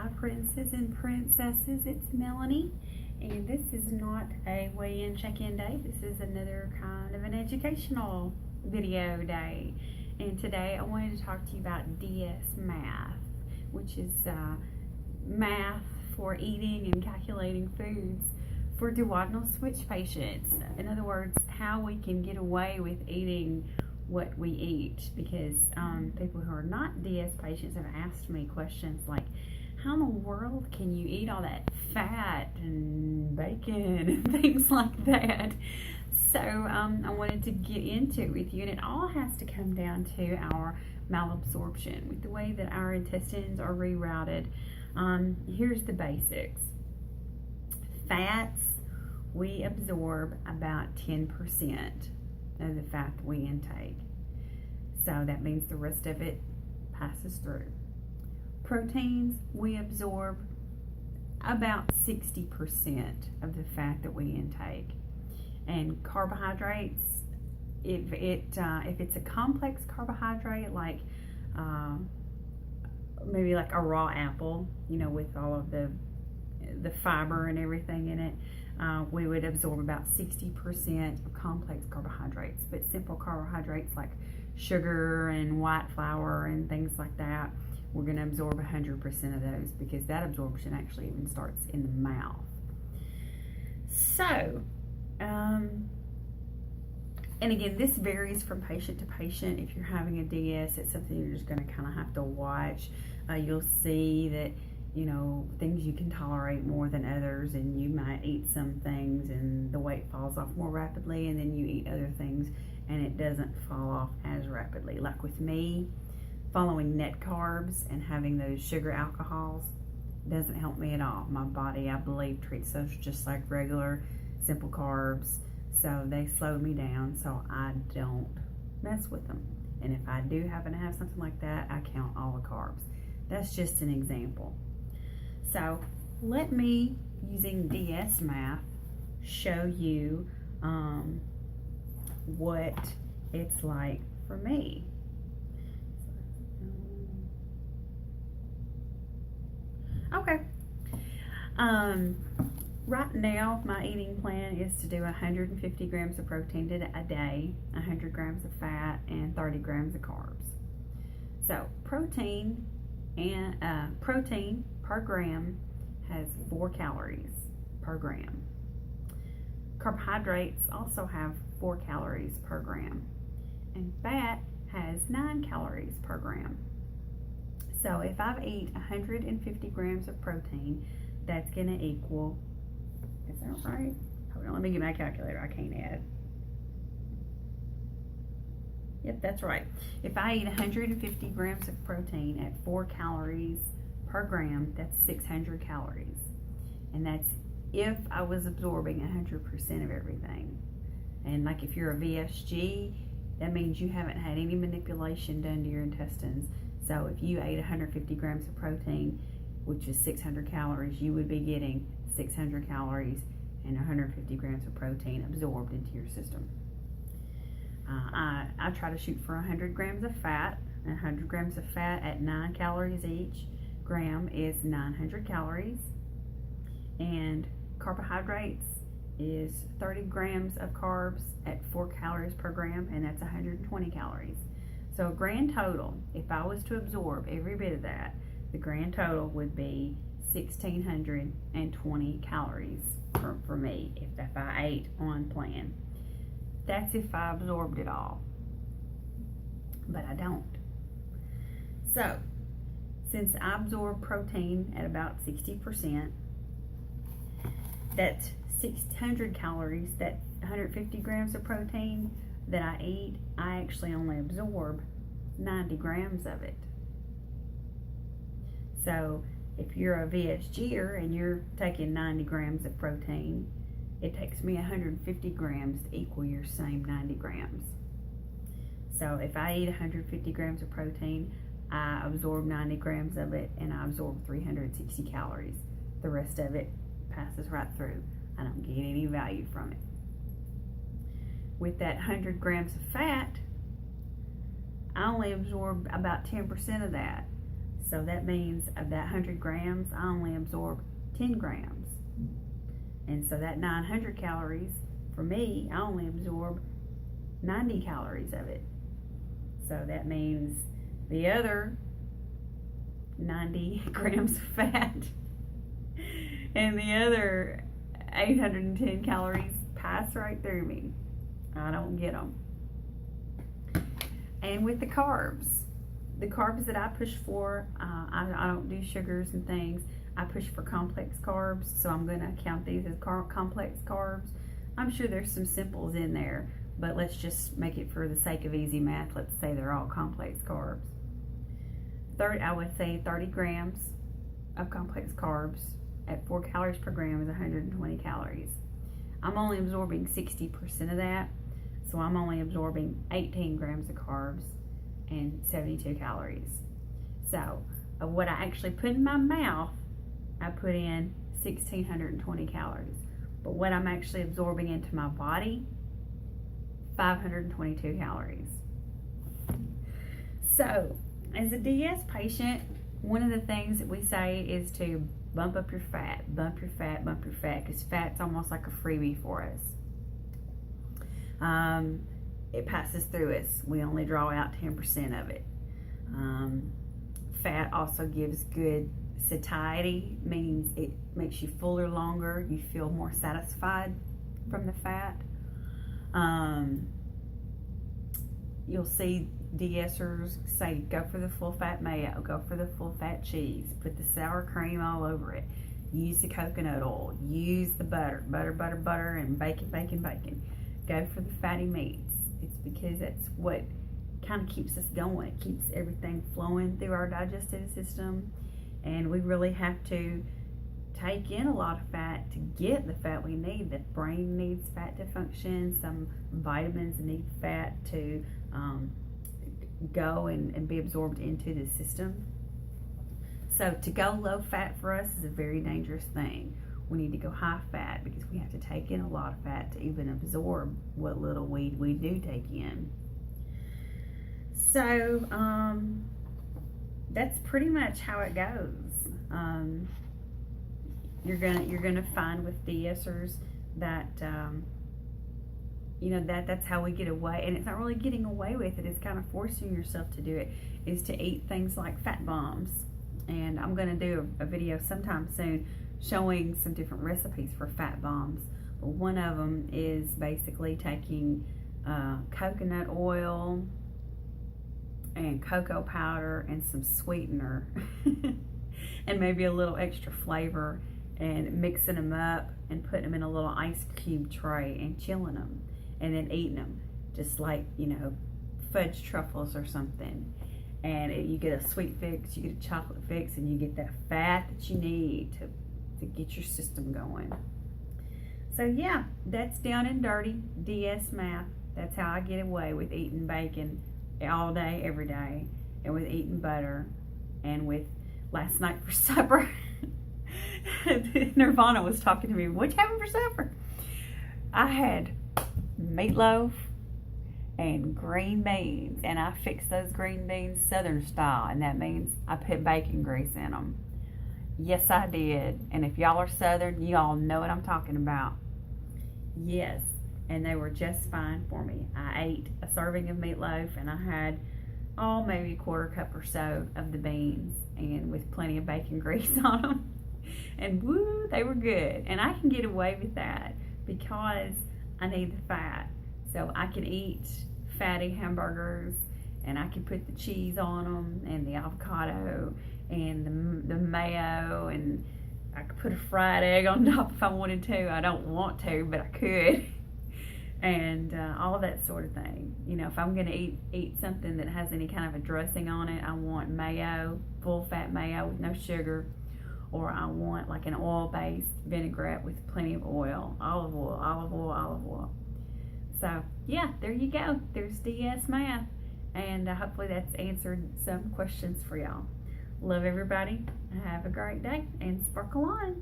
Hi princes and princesses, it's Melanie, and this is not a weigh-in check-in day. This is another kind of an educational video day, and today I wanted to talk to you about DS math, which is math for eating and calculating foods for duodenal switch patients. In other words, how we can get away with eating what we eat, because people who are not DS patients have asked me questions like, how in the world can you eat all that fat and bacon and things like that? So I wanted to get into it with you, and it all has to come down to our malabsorption, with the way that our intestines are rerouted. Here's the basics. Fats, we absorb about 10% of the fat that we intake. So that means the rest of it passes through. Proteins, we absorb about 60% of the fat that we intake. And carbohydrates, if it's a complex carbohydrate, like maybe like a raw apple, with all of the fiber and everything in it, we would absorb about 60% of complex carbohydrates. But simple carbohydrates like sugar and white flour and things like that, we're going to absorb 100% of those, because that absorption actually even starts in the mouth. So, and again, this varies from patient to patient. If you're having a DS, it's something you're just going to kind of have to watch. You'll see that, things you can tolerate more than others, and you might eat some things and the weight falls off more rapidly, and then you eat other things and it doesn't fall off as rapidly. Like with me, following net carbs and having those sugar alcohols doesn't help me at all. My body, I believe, treats those just like regular simple carbs, so they slow me down, so I don't mess with them. And if I do happen to have something like that, I count all the carbs. That's just an example. So let me, using DS math, show you what it's like for me. Okay. Right now, my eating plan is to do 150 grams of protein a day, 100 grams of fat, and 30 grams of carbs. So protein per gram has 4 calories per gram. Carbohydrates also have 4 calories per gram, and fat has 9 calories per gram. So if I eat 150 grams of protein, that's going to equal, is that right? Hold on, let me get my calculator. I can't add. Yep, that's right. If I eat 150 grams of protein at 4 calories per gram, that's 600 calories. And that's if I was absorbing 100% of everything. And like if you're a VSG, that means you haven't had any manipulation done to your intestines. So if you ate 150 grams of protein, which is 600 calories, you would be getting 600 calories and 150 grams of protein absorbed into your system. I try to shoot for 100 grams of fat. 100 grams of fat at 9 calories each gram is 900 calories. And carbohydrates is 30 grams of carbs at 4 calories per gram, and that's 120 calories. So a grand total, if I was to absorb every bit of that, the grand total would be 1,620 calories for me if I ate on plan. That's if I absorbed it all, but I don't. So since I absorb protein at about 60%, that's 600 calories. That 150 grams of protein that I eat, I actually only absorb 90 grams of it. So if you're a VSGer and you're taking 90 grams of protein, it takes me 150 grams to equal your same 90 grams. So if I eat 150 grams of protein, I absorb 90 grams of it, and I absorb 360 calories. The rest of it passes right through. I don't get any value from it. With that 100 grams of fat, I only absorb about 10% of that. So that means of that 100 grams, I only absorb 10 grams. And so that 900 calories, for me, I only absorb 90 calories of it. So that means the other 90 grams of fat and the other 810 calories pass right through me. I don't get them. And with the carbs that I push for, I don't do sugars and things. I push for complex carbs, so I'm going to count these as complex carbs. I'm sure there's some simples in there, but let's just make it for the sake of easy math. Let's say they're all complex carbs. I would say 30 grams of complex carbs at 4 calories per gram is 120 calories. I'm only absorbing 60% of that, so I'm only absorbing 18 grams of carbs and 72 calories. So of what I actually put in my mouth, I put in 1,620 calories. But what I'm actually absorbing into my body, 522 calories. So, as a DS patient, one of the things that we say is to bump up your fat, bump your fat, bump your fat, because fat's almost like a freebie for us. It passes through us. We only draw out 10% of it. Fat also gives good satiety, means it makes you fuller longer. You feel more satisfied from the fat. You'll see DSers say, go for the full fat mayo, go for the full fat cheese, put the sour cream all over it, use the coconut oil, use the butter, and bacon. Go for the fatty meats. It's because that's what kind of keeps us going. It keeps everything flowing through our digestive system, and we really have to take in a lot of fat to get the fat we need. The brain needs fat to function. Some vitamins need fat to go and be absorbed into the system. So to go low fat for us is a very dangerous thing. We need to go high fat because we have to take in a lot of fat to even absorb what little we do take in. So that's pretty much how it goes. You're gonna find with DSers that that's how we get away, and it's not really getting away with it. It's kind of forcing yourself to do it. Is to eat things like fat bombs, and I'm gonna do a video sometime soon showing some different recipes for fat bombs. But one of them is basically taking coconut oil and cocoa powder and some sweetener and maybe a little extra flavor, and mixing them up and putting them in a little ice cube tray and chilling them and then eating them just like, fudge truffles or something. And you get a sweet fix, you get a chocolate fix, and you get that fat that you need to get your system going. So yeah, that's down and dirty DS math. That's how I get away with eating bacon all day, every day, and with eating butter, and with last night for supper. Nirvana was talking to me, what you having for supper? I had meatloaf and green beans, and I fixed those green beans Southern style, and that means I put bacon grease in them. Yes, I did. And if y'all are Southern, you all know what I'm talking about. Yes, and they were just fine for me. I ate a serving of meatloaf, and I had maybe a quarter cup or so of the beans, and with plenty of bacon grease on them. And woo, they were good. And I can get away with that because I need the fat. So I can eat fatty hamburgers, and I can put the cheese on them, and the avocado, and the mayo, and I could put a fried egg on top if I wanted to. I don't want to, but I could. And all of that sort of thing. If I'm going to eat something that has any kind of a dressing on it, I want mayo, full fat mayo with no sugar, or I want like an oil-based vinaigrette with plenty of oil, olive oil. So yeah, there you go. There's DS math, and hopefully that's answered some questions for y'all. Love everybody. Have a great day and sparkle on.